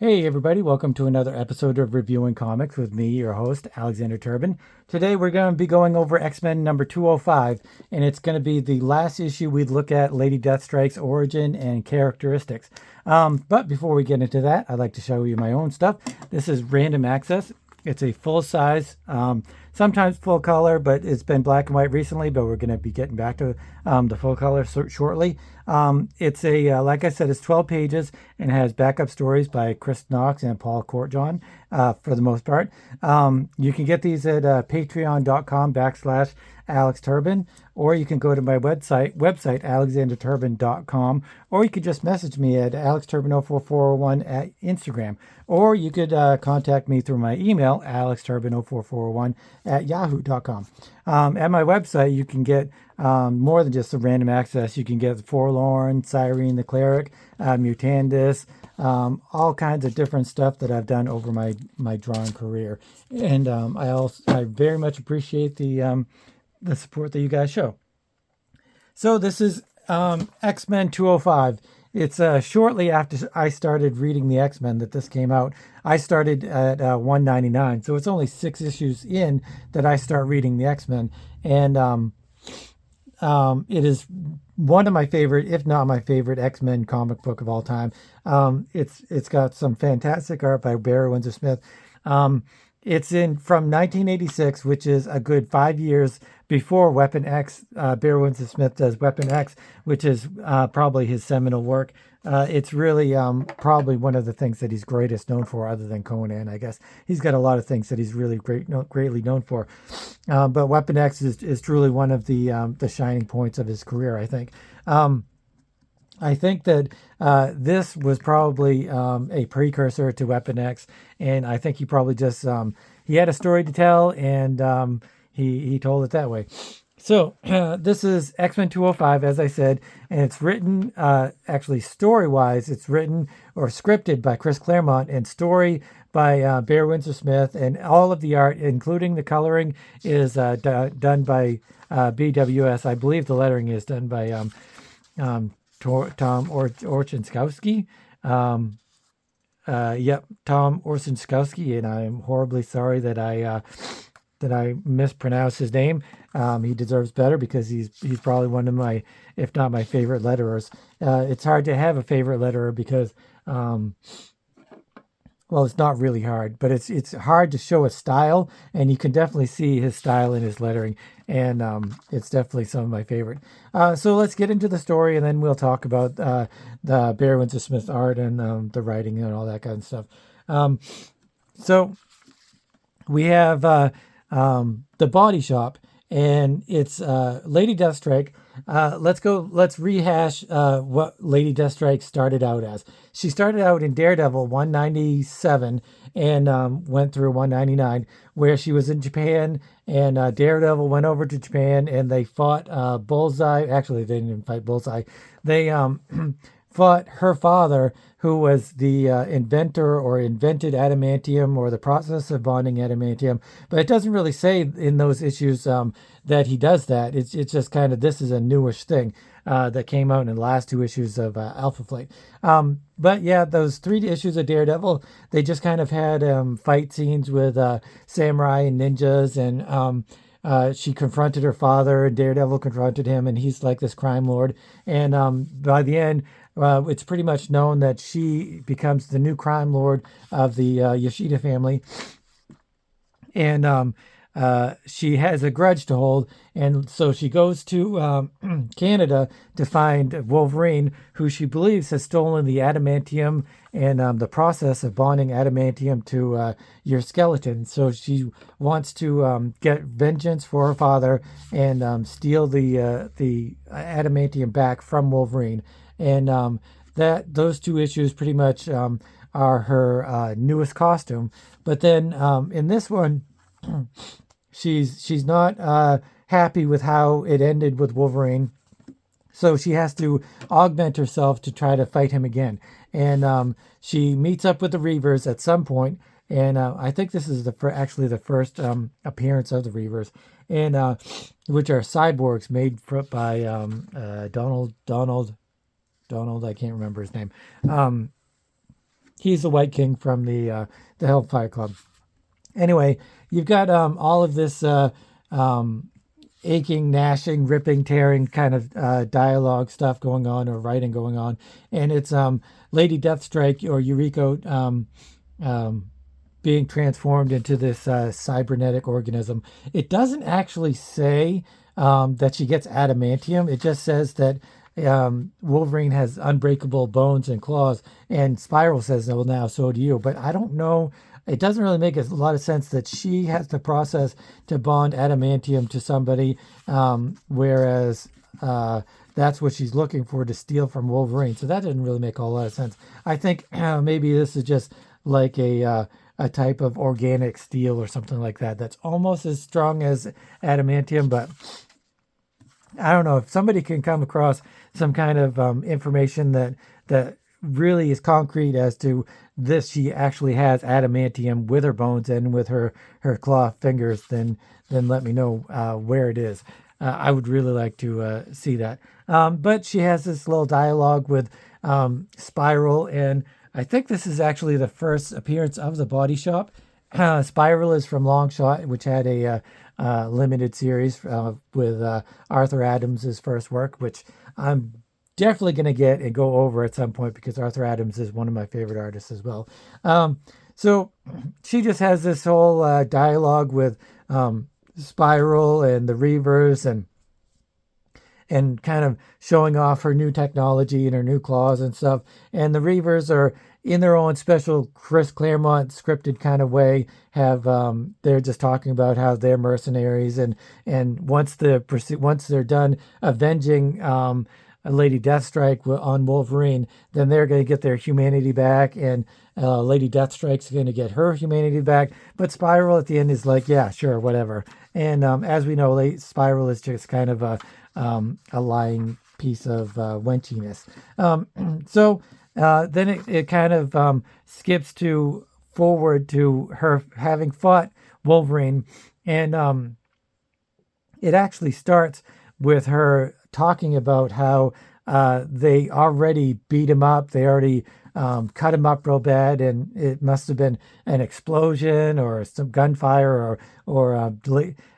Hey everybody, welcome to another episode of Reviewing Comics with me, your host, Alexander Turbin. Today we're going to be going over X-Men number 205, and it's going to be the last issue we look at Lady Deathstrike's origin and characteristics. But before we get into that, I'd like to show you my own stuff. This is Random Access. It's a full size, sometimes full color, but it's been black and white recently, but we're going to be getting back to the full color shortly. It's like I said, it's 12 pages and has backup stories by Chris Knox and Paul Courtjohn for the most part. You can get these at patreon.com/Alex Turbin, or you can go to my website alexanderturbin.com, or you could just message me at alexturbin04401 at Instagram, or you could contact me through my email, alexturbin04401 at yahoo.com. At my website, you can get more than just the Random Access. You can get Forlorn, Cyrene the Cleric, Mutandis, all kinds of different stuff that I've done over my drawing career. And I very much appreciate the support that you guys show. So this is X-Men 205. It's shortly after I started reading the X-Men that this came out. I started at 199, so it's only 6 issues in that I start reading the X-Men. And it is one of my favorite, if not my favorite, X-Men comic book of all time. It's got some fantastic art by Barry Windsor Smith. It's from 1986, which is a good 5 years before Weapon X. Barry Windsor Smith does Weapon X, which is probably his seminal work. It's really probably one of the things that he's greatest known for, other than Conan, I guess. He's got a lot of things that he's really greatly known for. But Weapon X is truly one of the shining points of his career, I think. I think that this was probably a precursor to Weapon X, and I think he probably just he had a story to tell, and he told it that way. So this is X-Men 205, as I said, and it's written, actually story-wise, it's written or scripted by Chris Claremont, and story by Barry Windsor Smith, and all of the art, including the coloring, is done by BWS. I believe the lettering is done by Tom Orchinskowski. Yep, Tom Orchinskowski, and I'm horribly sorry that I mispronounced his name. He deserves better, because he's probably one of my, if not my favorite letterers. It's hard to have a favorite letterer because, well, it's not really hard, but it's hard to show a style, and you can definitely see his style in his lettering, and it's definitely some of my favorite. So let's get into the story, and then we'll talk about the Barry Windsor Smith art and the writing and all that kind of stuff. So we have the Body Shop, and it's Lady Deathstrike. Let's rehash what Lady Deathstrike started out as. She started out in Daredevil 197 and went through 199, where she was in Japan, and Daredevil went over to Japan, and they fought Bullseye. Actually, they didn't even fight Bullseye. They fought her father, who was the inventor or invented adamantium, or the process of bonding adamantium. But it doesn't really say in those issues that he does that. It's just kind of, this is a newish thing that came out in the last 2 issues of Alpha Flight. But yeah, those 3 issues of Daredevil, they just kind of had fight scenes with samurai and ninjas, and she confronted her father, and Daredevil confronted him, and he's like this crime lord. And by the end, it's pretty much known that she becomes the new crime lord of the Yoshida family. And she has a grudge to hold, and so she goes to Canada to find Wolverine, who she believes has stolen the adamantium and the process of bonding adamantium to your skeleton. So she wants to get vengeance for her father and steal the adamantium back from Wolverine. And those 2 issues pretty much are her newest costume. But then in this one, she's not happy with how it ended with Wolverine, so she has to augment herself to try to fight him again. And she meets up with the Reavers at some point, and I think this is actually the first appearance of the Reavers, and which are cyborgs made by Donald. I can't remember his name. He's the White King from the Hellfire Club. Anyway, you've got all of this aching, gnashing, ripping, tearing kind of dialogue stuff going on, or writing going on, and it's Lady Deathstrike or Yuriko being transformed into this cybernetic organism. It doesn't actually say that she gets adamantium. It just says that Wolverine has unbreakable bones and claws, and Spiral says, "Well, now so do you." But I don't know. It doesn't really make a lot of sense that she has the process to bond adamantium to somebody, whereas that's what she's looking for to steal from Wolverine. So that doesn't really make a whole lot of sense. I think maybe this is just like a type of organic steel or something like that. That's almost as strong as adamantium, but I don't know if somebody can come across some kind of information that really is concrete as to this. She actually has adamantium with her bones and with her claw fingers. Then let me know where it is. I would really like to see that. But she has this little dialogue with Spiral, and I think this is actually the first appearance of the Body Shop. Spiral is from Long Shot, which had a limited series with Arthur Adams' first work, which I'm definitely going to get and go over at some point because Arthur Adams is one of my favorite artists as well. So she just has this whole dialogue with Spiral and the Reavers, and kind of showing off her new technology and her new claws and stuff. And the Reavers are, in their own special Chris Claremont scripted kind of way, have they're just talking about how they're mercenaries, and once they're done avenging Lady Deathstrike on Wolverine, then they're going to get their humanity back, and Lady Deathstrike's going to get her humanity back. But Spiral at the end is like, yeah, sure, whatever. And as we know, Spiral is just kind of a lying piece of wenchiness. So then it kind of skips forward to her having fought Wolverine, and it actually starts with her talking about how they already beat him up. They already cut him up real bad, and it must have been an explosion or some gunfire or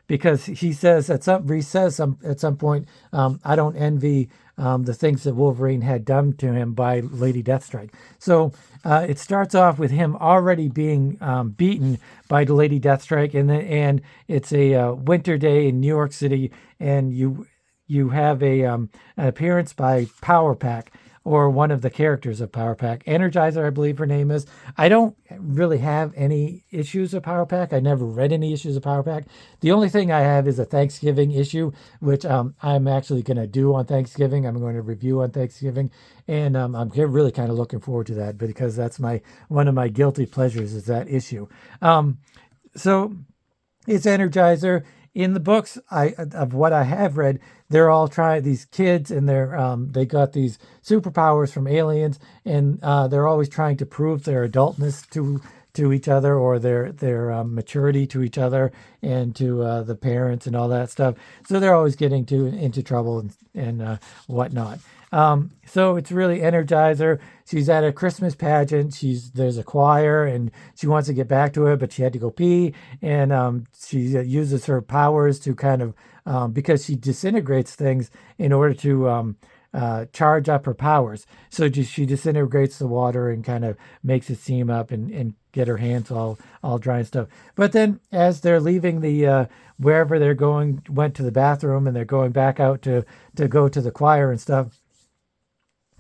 because he says at some point, I don't envy the things that Wolverine had done to him by Lady Deathstrike. So it starts off with him already being beaten by the Lady Deathstrike, and it's a winter day in New York City, and you have an appearance by Power Pack, or one of the characters of Power Pack. Energizer, I believe her name is. I don't really have any issues of Power Pack. I never read any issues of Power Pack. The only thing I have is a Thanksgiving issue, which I'm actually going to do on Thanksgiving. I'm going to review on Thanksgiving, and I'm really kind of looking forward to that, because that's one of my guilty pleasures is that issue. So it's Energizer. In the books of what I have read, they're all trying, these kids, and they got these superpowers from aliens, and they're always trying to prove their adultness to each other, or their maturity to each other and to the parents and all that stuff. So they're always getting into trouble and whatnot. So it's really Energizer. She's at a Christmas pageant. There's a choir, and she wants to get back to it, but she had to go pee, and she uses her powers to kind of because she disintegrates things in order to charge up her powers. So she disintegrates the water and kind of makes it steam up and get her hands all dry and stuff. But then as they're leaving the wherever they're going, went to the bathroom, and they're going back out to go to the choir and stuff,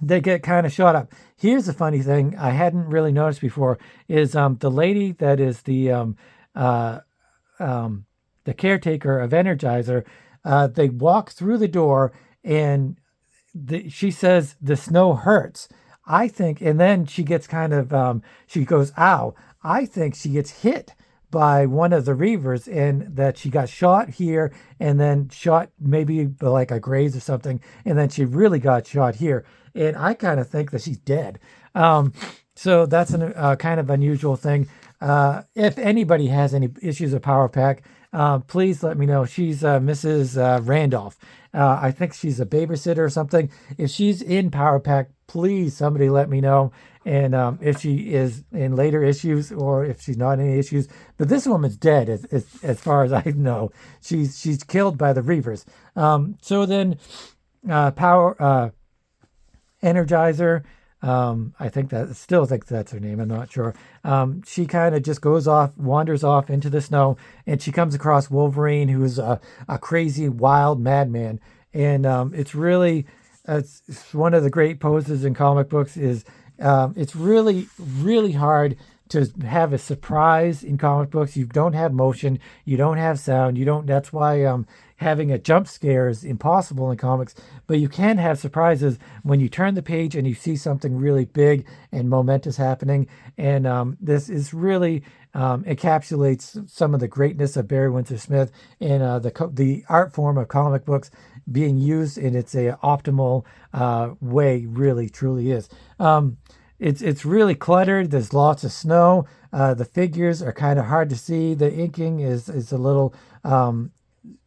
they get kind of shot up. Here's the funny thing I hadn't really noticed before is the lady that is the caretaker of Energizer. They walk through the door, and she says the snow hurts. I think, and then she gets kind of she goes, ow. I think she gets hit by one of the Reavers, and that she got shot here, and then shot maybe like a graze or something, and then she really got shot here. And I kind of think that she's dead. So that's a kind of unusual thing. If anybody has any issues of Power Pack, please let me know. She's Mrs. Randolph. I think she's a babysitter or something. If she's in Power Pack, please somebody let me know. And if she is in later issues or if she's not in any issues, but this woman's dead as far as I know. She's killed by the Reavers. So then, Power Energizer. I think that still think that's her name. I'm not sure. She kind of just wanders off into the snow, and she comes across Wolverine, who's a crazy, wild madman. And it's one of the great poses in comic books. It's really, really hard to have a surprise in comic books. You don't have motion, you don't have sound, you don't. That's why having a jump scare is impossible in comics. But you can have surprises when you turn the page and you see something really big and momentous happening. And this is really encapsulates some of the greatness of Barry Windsor Smith and the art form of comic books being used in its optimal way. Really, truly is. It's really cluttered. There's lots of snow. The figures are kind of hard to see. The inking is a little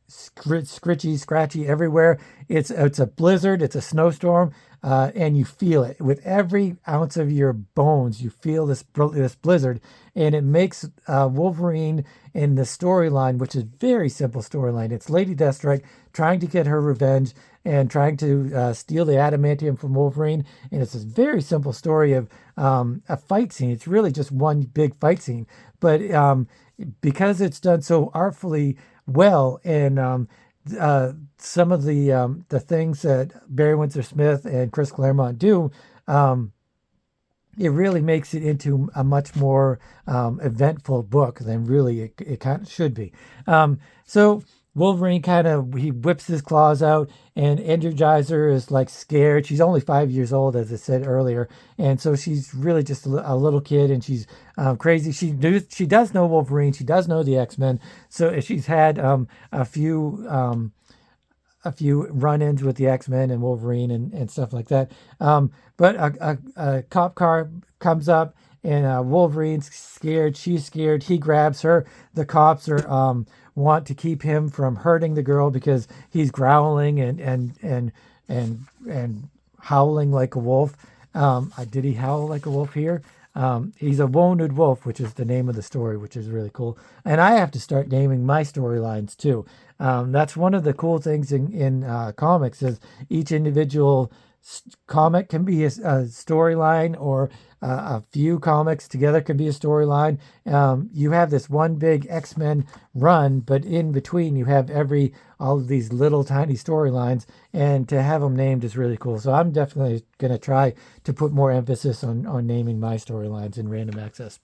scratchy everywhere. It's a blizzard. It's a snowstorm, and you feel it with every ounce of your bones. You feel this blizzard, and it makes Wolverine in the storyline, which is very simple storyline. It's Lady Deathstrike trying to get her revenge and trying to steal the adamantium from Wolverine. And it's a very simple story of a fight scene. It's really just one big fight scene. But because it's done so artfully well, and some of the things that Barry Windsor Smith and Chris Claremont do, it really makes it into a much more eventful book than really it kind of should be. So Wolverine he whips his claws out, and Energizer is like scared. She's only 5 years old, as I said earlier, and so she's really just a little kid, and she's crazy. She does know Wolverine. She does know the X-Men. So she's had a few run-ins with the X-Men and Wolverine and stuff like that. But a cop car comes up, and Wolverine's scared. She's scared. He grabs her. The cops want to keep him from hurting the girl because he's growling and howling like a wolf. Did he howl like a wolf here? He's a wounded wolf, which is the name of the story, which is really cool. And I have to start naming my storylines too. That's one of the cool things in comics is each individual comic can be a storyline, or a few comics together can be a storyline. You have this one big X-Men run, but in between you have all of these little tiny storylines, and to have them named is really cool. So I'm definitely going to try to put more emphasis on naming my storylines in Random Access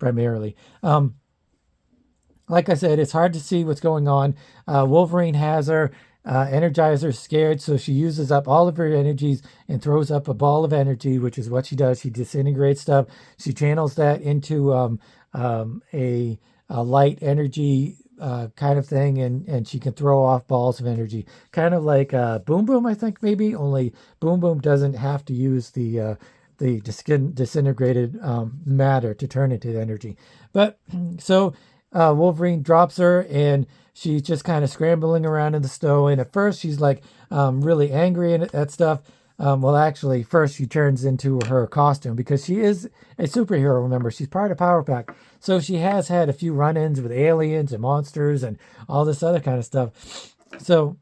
primarily. Like I said, it's hard to see what's going on. Wolverine has her. Energizer's scared, so she uses up all of her energies and throws up a ball of energy, which is what she does. She disintegrates stuff. She channels that into a light energy kind of thing, and she can throw off balls of energy, kind of like Boom Boom, I think, maybe. Only Boom Boom doesn't have to use the disintegrated matter to turn into energy. But so Wolverine drops her, and she's just kind of scrambling around in the snow. And at first she's like really angry at stuff. Well, actually, first she turns into her costume because she is a superhero. Remember, she's part of Power Pack. So she has had a few run-ins with aliens and monsters and all this other kind of stuff. So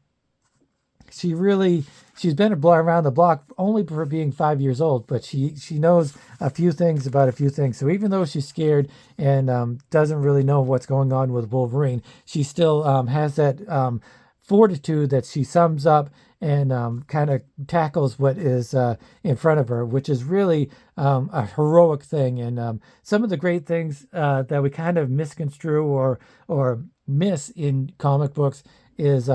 she's been around the block only for being 5 years old, but she knows a few things about a few things. So even though she's scared and doesn't really know what's going on with Wolverine, she still has that fortitude that she sums up and kind of tackles what is in front of her, which is really a heroic thing. And some of the great things that we kind of misconstrue or miss in comic books is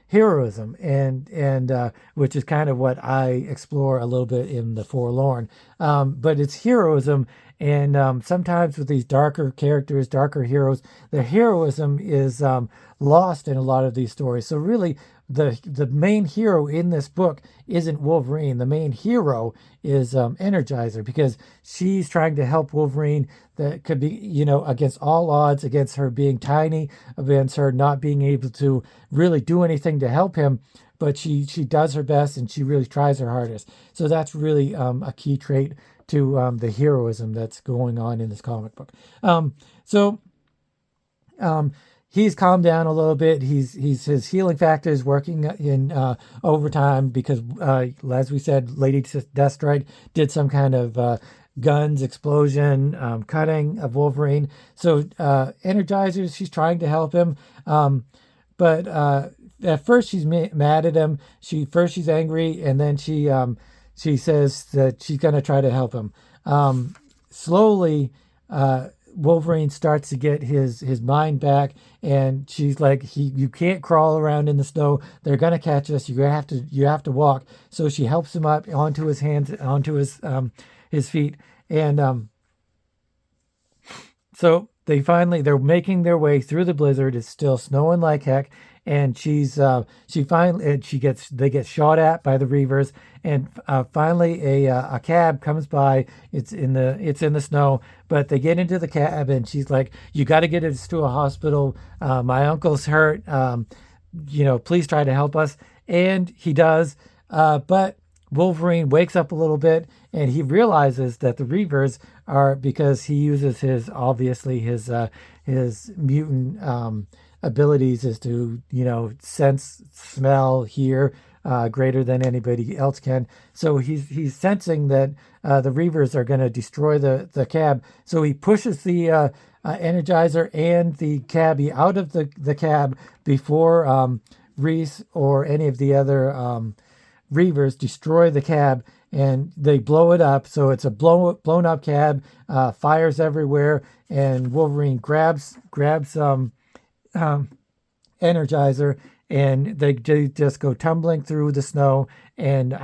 heroism, and which is kind of what I explore a little bit in The Forlorn. But it's heroism, and sometimes with these darker characters, darker heroes, the heroism is lost in a lot of these stories. So really, the main hero in this book isn't Wolverine. The main hero is Energizer, because she's trying to help Wolverine. That could be, against all odds, against her being tiny, against her not being able to really do anything to help him. But she does her best, and she really tries her hardest. So that's really a key trait to the heroism that's going on in this comic book. So he's calmed down a little bit. He's his healing factor is working in overtime because, as we said, Lady Deathstrike did some kind of guns explosion, cutting of Wolverine. So Energizers, she's trying to help him, but at first she's mad at him. She's angry, and then she says that she's gonna try to help him. Slowly, Wolverine starts to get his mind back, and she's like, you can't crawl around in the snow. They're gonna catch us. You have to walk. So she helps him up onto his hands, onto his feet, and so they're making their way through the blizzard. It's still snowing like heck, and they get shot at by the Reavers, and finally a cab comes by. It's in the snow, but they get into the cab, and she's like, "You got to get us to a hospital. My uncle's hurt. Please try to help us." And he does, but Wolverine wakes up a little bit, and he realizes that the Reavers are, because he uses his mutant abilities is to sense, smell, hear greater than anybody else can. So he's sensing that the Reavers are going to destroy the cab. So he pushes the Energizer and the cabbie out of the cab before Reese or any of the other Reavers destroy the cab, and they blow it up. So it's a blown up cab, fires everywhere, and Wolverine grabs Energizer, and they just go tumbling through the snow and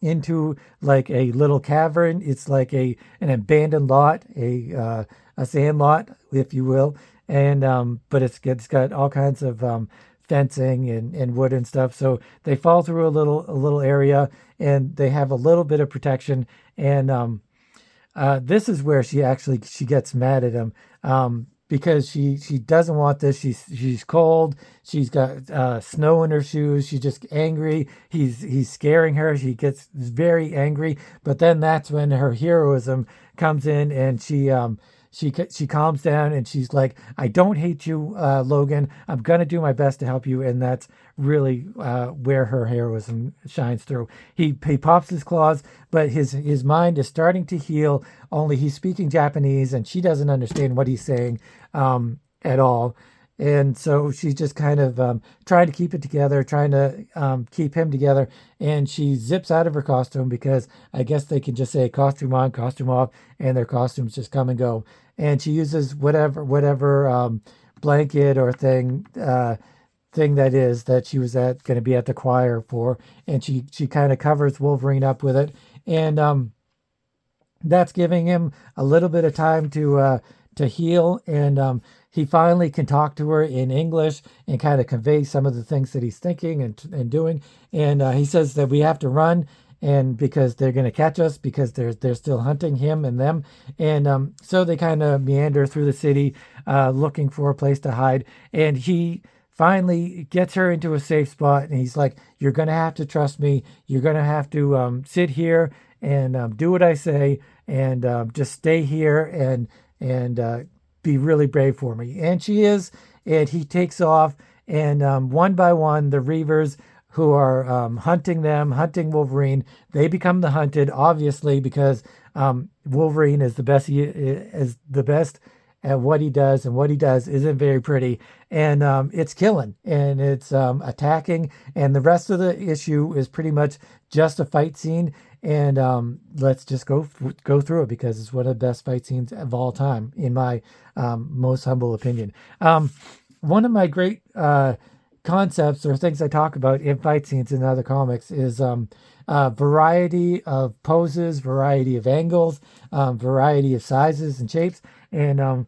into like a little cavern. It's like an abandoned lot, a sand lot, if you will, and but it's got all kinds of fencing and wood and stuff. So they fall through a little area, and they have a little bit of protection. And this is where she gets mad at him, because she doesn't want this. She's cold. She's got snow in her shoes. She's just angry. He's scaring her. She gets very angry. But then that's when her heroism comes in, and she calms down, and she's like, "I don't hate you, Logan. I'm gonna do my best to help you." And that's really where her heroism shines through. He pops his claws, but his mind is starting to heal. Only he's speaking Japanese, and she doesn't understand what he's saying at all. And so she's just kind of trying to keep it together, trying to keep him together. And she zips out of her costume, because I guess they can just say costume on, costume off, and their costumes just come and go. And she uses whatever blanket or thing that is that she was going to be at the choir for, and she kind of covers Wolverine up with it, and that's giving him a little bit of time to heal, and he finally can talk to her in English and kind of convey some of the things that he's thinking and doing. And he says that we have to run, and because they're going to catch us, because they're still hunting him and them. And so they kind of meander through the city looking for a place to hide. And he finally gets her into a safe spot, and he's like, "You're going to have to trust me. You're going to have to sit here and do what I say, and just stay here and be really brave for me." And she is, and he takes off, and one by one, the Reavers who are hunting Wolverine, they become the hunted, obviously, because Wolverine is the best at what he does, and what he does isn't very pretty, and it's killing, and it's attacking, and the rest of the issue is pretty much just a fight scene. And let's just go through it, because it's one of the best fight scenes of all time, in my most humble opinion. One of my great concepts or things I talk about in fight scenes in other comics is variety of poses, variety of angles, variety of sizes and shapes. And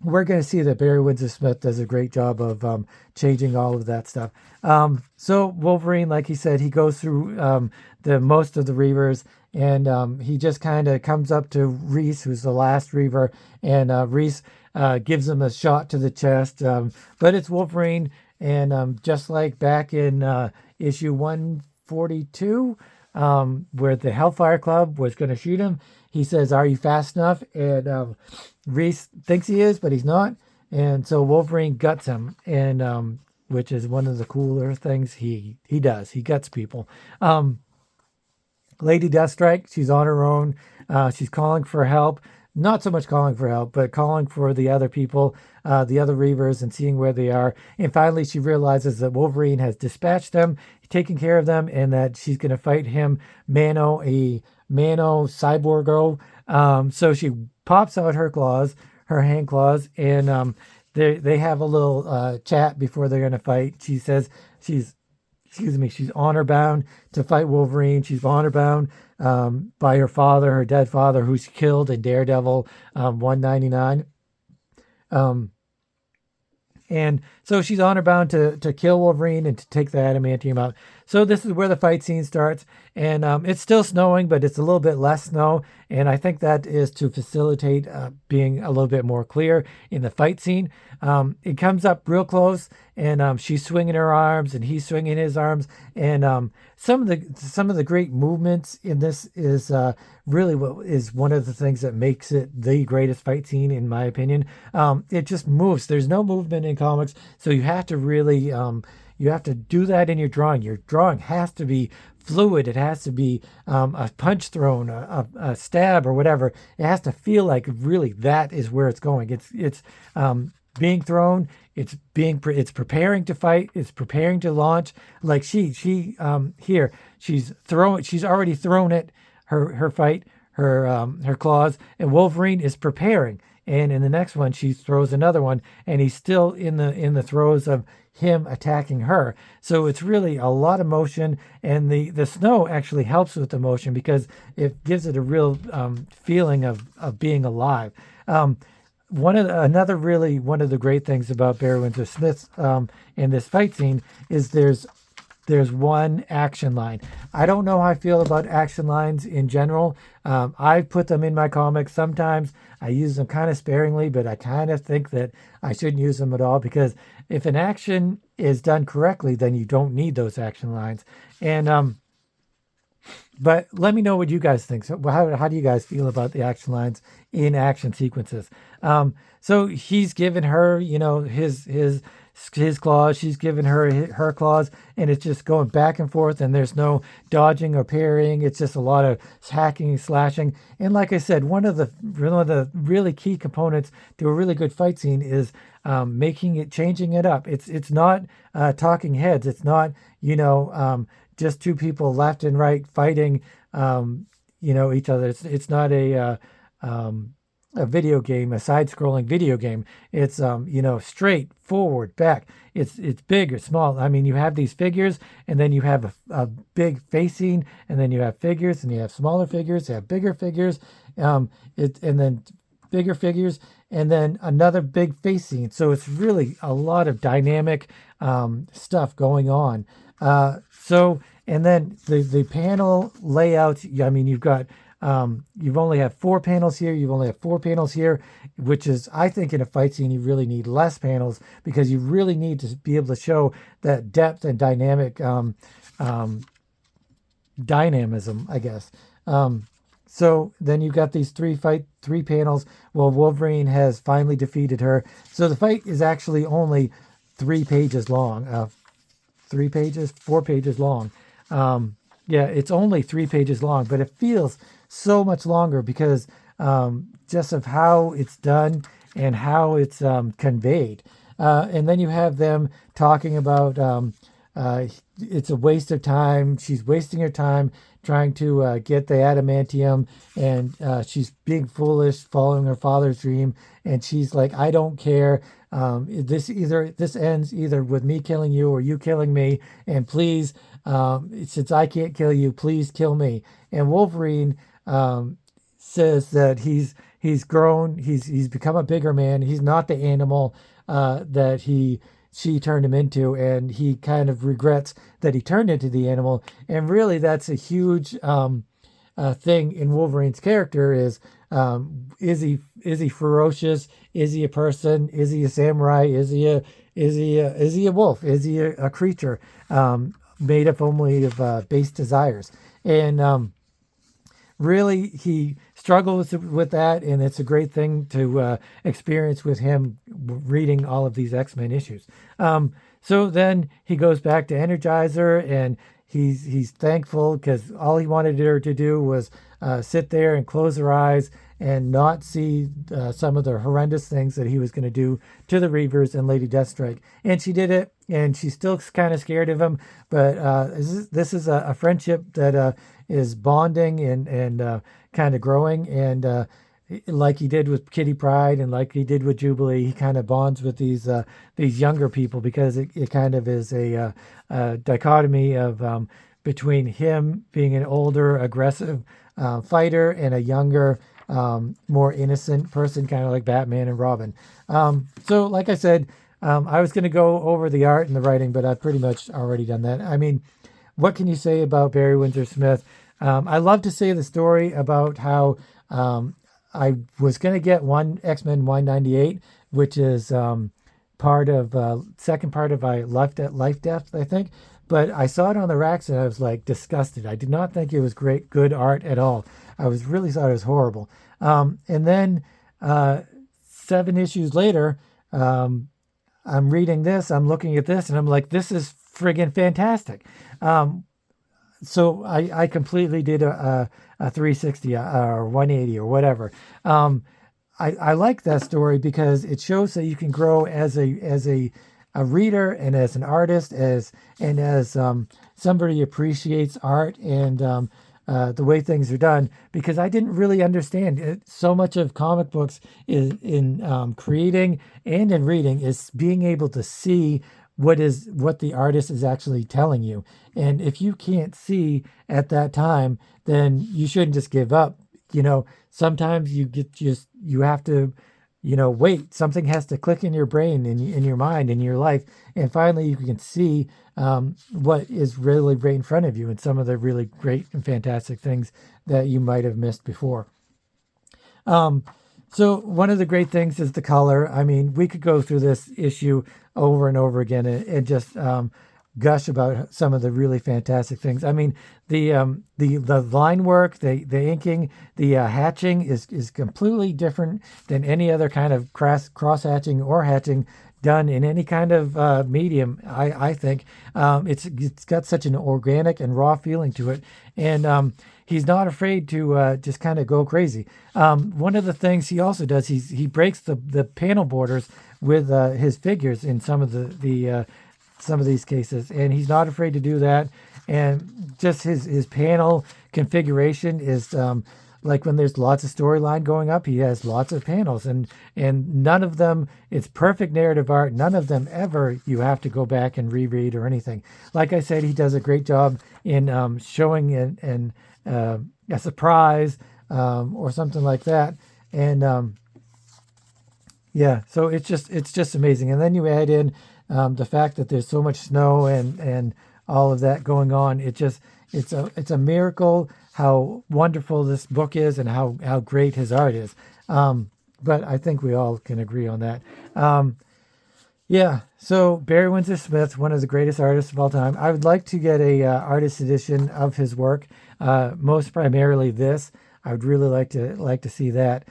we're going to see that Barry Windsor Smith does a great job of changing all of that stuff. So Wolverine, like he said, he goes through the most of the Reavers, and he just kind of comes up to Reese, who's the last Reaver, and Reese gives him a shot to the chest, but it's Wolverine, and just like back in issue 142, where the Hellfire Club was going to shoot him. He says, "Are you fast enough?" And Reese thinks he is, but he's not. And so Wolverine guts him, and which is one of the cooler things he does. He guts people. Lady Deathstrike, she's on her own. She's calling for help. Not so much calling for help, but calling for the other people, the other Reavers, and seeing where they are. And finally, she realizes that Wolverine has dispatched them, taken care of them, and that she's going to fight him, a Mano cyborgo. So she pops out her claws, her hand claws, and they have a little chat before they're going to fight. She says she's honor bound to fight Wolverine. She's honor bound by her father, her dead father, who's killed in Daredevil 199. And so she's honor bound to kill Wolverine and to take the adamantium out. So this is where the fight scene starts. And it's still snowing, but it's a little bit less snow. And I think that is to facilitate being a little bit more clear in the fight scene. It comes up real close, and she's swinging her arms, and he's swinging his arms. And some of the great movements in this is really what is one of the things that makes it the greatest fight scene, in my opinion. It just moves. There's no movement in comics, so you have to really you have to do that in your drawing. Your drawing has to be fluid. It has to be a punch thrown, a stab, or whatever. It has to feel like really that is where it's going. It's being thrown. It's preparing to fight. It's preparing to launch. Like she here she's already thrown it. Her fight, her claws, and Wolverine is preparing. And in the next one, she throws another one, and he's still in the throes of him attacking her. So it's really a lot of motion, and the snow actually helps with the motion because it gives it a real feeling of being alive. One of the great things about Barry Windsor Smith in this fight scene is there's one action line. I don't know how I feel about action lines in general. I put them in my comics. Sometimes I use them kind of sparingly, but I kind of think that I shouldn't use them at all because if an action is done correctly, then you don't need those action lines. And but let me know what you guys think. So how do you guys feel about the action lines in action sequences? So he's given her, his claws, she's given her claws, and it's just going back and forth, and there's no dodging or parrying. It's just a lot of hacking and slashing. And like I said, one of the really key components to a really good fight scene is changing it up. It's not talking heads. It's not just two people left and right fighting each other. It's not a video game, a side-scrolling video game. It's straight, forward, back. It's big or small. I mean, you have these figures, and then you have a big face scene, and then you have figures, and you have smaller figures, you have bigger figures, and then bigger figures, and then another big face scene. So it's really a lot of dynamic stuff going on. And then the panel layouts. I mean, you've got. You've only have 4 panels here. You've only have 4 panels here, which is, I think, in a fight scene, you really need less panels because you really need to be able to show that depth and dynamism, I guess. So then you've got these 3 panels. Well, Wolverine has finally defeated her. So the fight is actually only 3 pages long. 4 pages long. It's only 3 pages long, but it feels so much longer because just of how it's done and how it's conveyed. And then you have them talking about it's a waste of time. She's wasting her time trying to get the adamantium, and she's being foolish, following her father's dream. And she's like, I don't care. This ends either with me killing you or you killing me. And please, since I can't kill you, please kill me. And Wolverine says that he's grown, he's become a bigger man. He's not the animal that she turned him into, and he kind of regrets that he turned into the animal. And really, that's a huge thing in Wolverine's character is he ferocious? Is he a person? Is he a samurai? Is he a wolf? Is he a creature made up only of base desires? And really, he struggles with that, and it's a great thing to experience with him reading all of these X-Men issues. So then he goes back to Energizer, and he's thankful because all he wanted her to do was sit there and close her eyes and not see some of the horrendous things that he was going to do to the Reavers and Lady Deathstrike. And she did it, and she's still kind of scared of him. But this is a friendship that is bonding and kind of growing. And like he did with Kitty Pryde and like he did with Jubilee, he kind of bonds with these younger people because it kind of is a dichotomy of between him being an older, aggressive fighter and a younger, more innocent person, kind of like Batman and Robin. So, like I said, I was going to go over the art and the writing, but I've pretty much already done that. I mean, what can you say about Barry Windsor Smith? I love to say the story about how I was going to get one X-Men 198, which is part of second part of Life Death, I think. But I saw it on the racks and I was like disgusted. I did not think it was good art at all. I was really thought it was horrible. And then 7 issues later, I'm reading this, I'm looking at this, and I'm like, this is friggin' fantastic. So I completely did a 360 or 180 or whatever. I like that story because it shows that you can grow as a reader and as an artist, as somebody appreciates art and the way things are done. Because I didn't really understand it. So much of comic books is in creating and in reading is being able to see what the artist is actually telling you. And if you can't see at that time, then you shouldn't just give up. Sometimes you have to, wait. Something has to click in your brain, in your mind, in your life. And finally you can see what is really right in front of you and some of the really great and fantastic things that you might have missed before. So one of the great things is the color. I mean, we could go through this issue over and over again and just gush about some of the really fantastic things. I mean, the line work, the inking, the hatching is completely different than any other kind of cross hatching or hatching done in any kind of medium. I think it's got such an organic and raw feeling to it, and he's not afraid to just kind of go crazy. One of the things he also does, he breaks the panel borders with his figures in some of some of these cases, and he's not afraid to do that. And just his panel configuration is like when there's lots of storyline going up, he has lots of panels, and none of them, it's perfect narrative art. None of them ever you have to go back and reread or anything. Like I said, he does a great job in showing a surprise or something like that. And yeah, so it's just amazing. And then you add in the fact that there's so much snow and all of that going on. It's a miracle how wonderful this book is and how great his art is. But I think we all can agree on that. Yeah, so Barry Windsor Smith, one of the greatest artists of all time. I would like to get a artist edition of his work, most primarily this. I would really like to see that.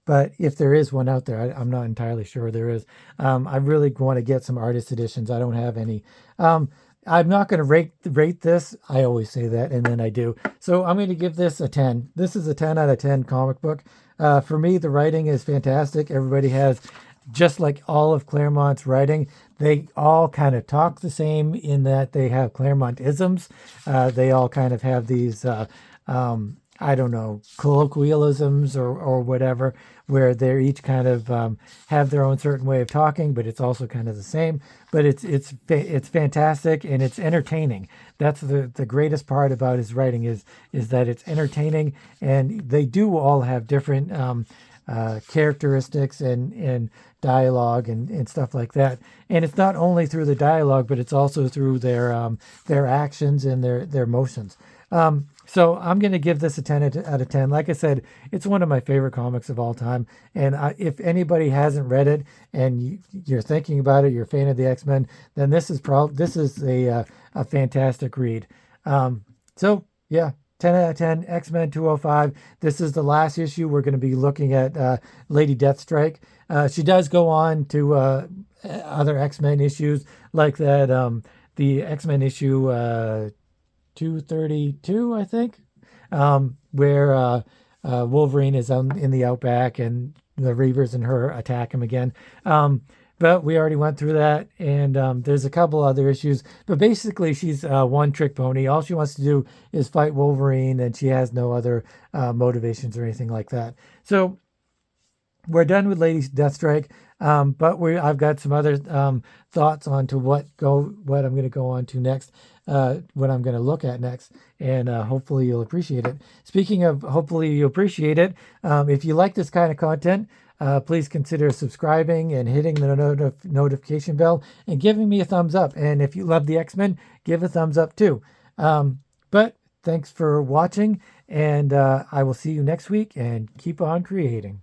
But if there is one out there, I'm not entirely sure there is. I really want to get some artist editions. I don't have any. I'm not going to rate this. I always say that, and then I do. So I'm going to give this a 10. This is a 10 out of 10 comic book. For me, the writing is fantastic. Everybody has, just like all of Claremont's writing, they all kind of talk the same in that they have Claremont-isms. They all kind of have these I don't know, colloquialisms or whatever, where they're each kind of have their own certain way of talking, but it's also kind of the same. But it's fantastic and it's entertaining. That's the greatest part about his writing is that it's entertaining, and they do all have different characteristics and dialogue and stuff like that. And it's not only through the dialogue, but it's also through their actions and their motions. So I'm going to give this a 10 out of 10. Like I said, it's one of my favorite comics of all time. And if anybody hasn't read it and you're thinking about it, you're a fan of the X-Men, then this is a fantastic read. So yeah, 10 out of 10, X-Men 205. This is the last issue. We're going to be looking at Lady Deathstrike. She does go on to other X-Men issues like that. The X-Men issue 232, I think, where Wolverine is in the outback and the Reavers and her attack him again. But we already went through that, and there's a couple other issues. But basically, she's one trick pony. All she wants to do is fight Wolverine, and she has no other motivations or anything like that. So we're done with Lady Deathstrike, but I've got some other thoughts on to what I'm going to go on to next, what I'm going to look at next, and hopefully you'll appreciate it. Speaking of hopefully you appreciate it, if you like this kind of content, please consider subscribing and hitting the notification bell and giving me a thumbs up. And if you love the X-Men, give a thumbs up too. But thanks for watching, and I will see you next week, and keep on creating.